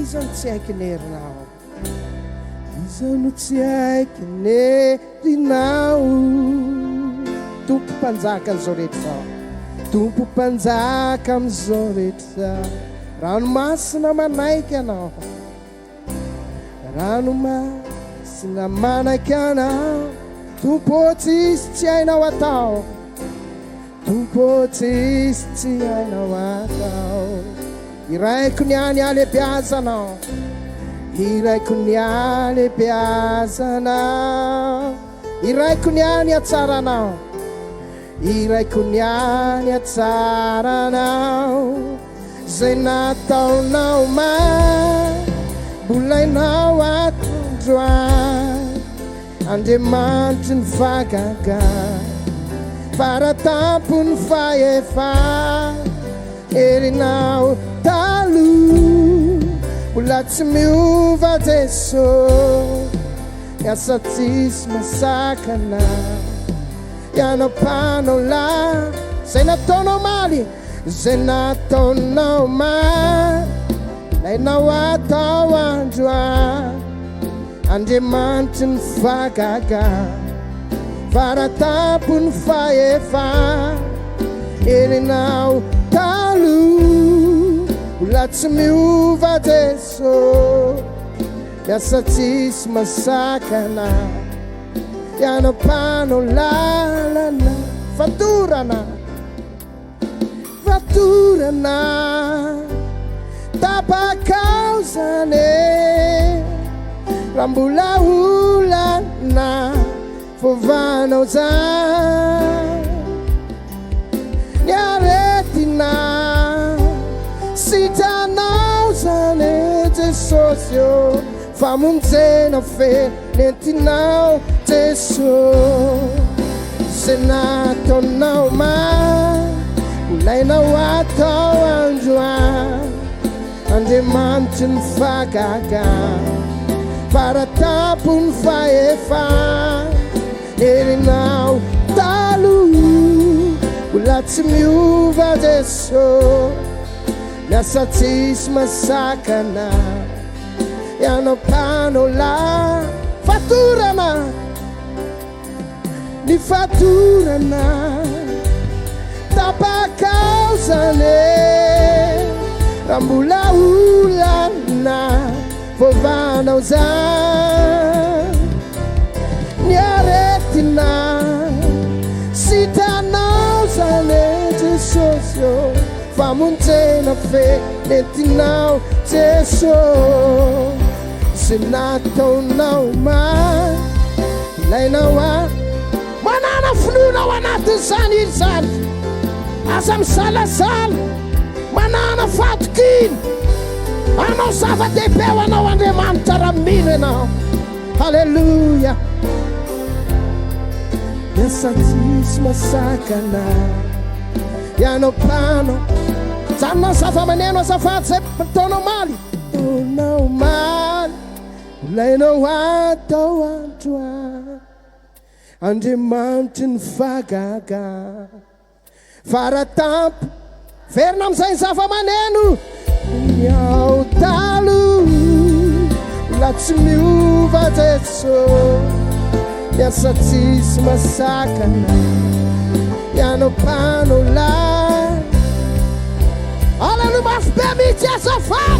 Iza no tsy haiky nerinao, iza no tsy haiky nerinao. Tompo mpanjaka am'zao rehetra zao, tompo mpanjaka am'zao rehetra. Ranomasina manaiky anao, ranomasina manaiky anao. Tompo tsisy tsy hainao atao, tompo tsisy tsy hainao atao. Iraiko niany alebiazanao, iraiko niany alebiazanao. Iraiko niany atsaranao, iraiko niany atsaranao. Zay nataonao bolainao atondroany. Andriamanitry ny vagaga, faratampo ny fahefa. Erinao talo, mbola tsy miova Jesosy. Miasa tsisy masakana, ianao la. Zay nataonao omaly, zay nataonao lainao atao androany. Andriamanitry ny vagaga, faratampo ny fahefa. Erinao talo, mbola tsy miova Jesosy. Miasa tsisy masakana, ianao lalana. Fatorana, fatorana, tapakauzane. Rambola olana, fovanao zany. Niaretina, sitanao zany Jesosy io. Famonjena nentinao Jesosy. Zay nataonao ilainao atao androany. Andriamanitry ny vagaga, faratampo ny fahefa. Erinao talo, mbola tsy miova Jesosy. Miasa tsisy masakana, ianao la. Fatorana, ny fatorana, tapakauzane. Rambola olana, fovanao zany. Niaretina, sitanao zany Jesosy io. Famonjena nentinao Jesosy. Zay nataonao ilainao manana finoana anatin'izany iry zany. Aza misalasala, manana fatokiny. Anao zava-dehibe ho anao Andriamanitra raha mino ianao. Halleluja. Miasa tsisy masakana, ianao mpano. Janona zava-maneno azafady zay nataonao omaly. Nataonao omaly, ilainao atao androany. Andriamanitry ny vagaga, faratampo. Verina am'izay ny zava-maneno. Miao talo, la tsy miova Jesosy. Miasa tsisy masakana, ianao mpano la. Aleluia, mafy be mihitsy azafady.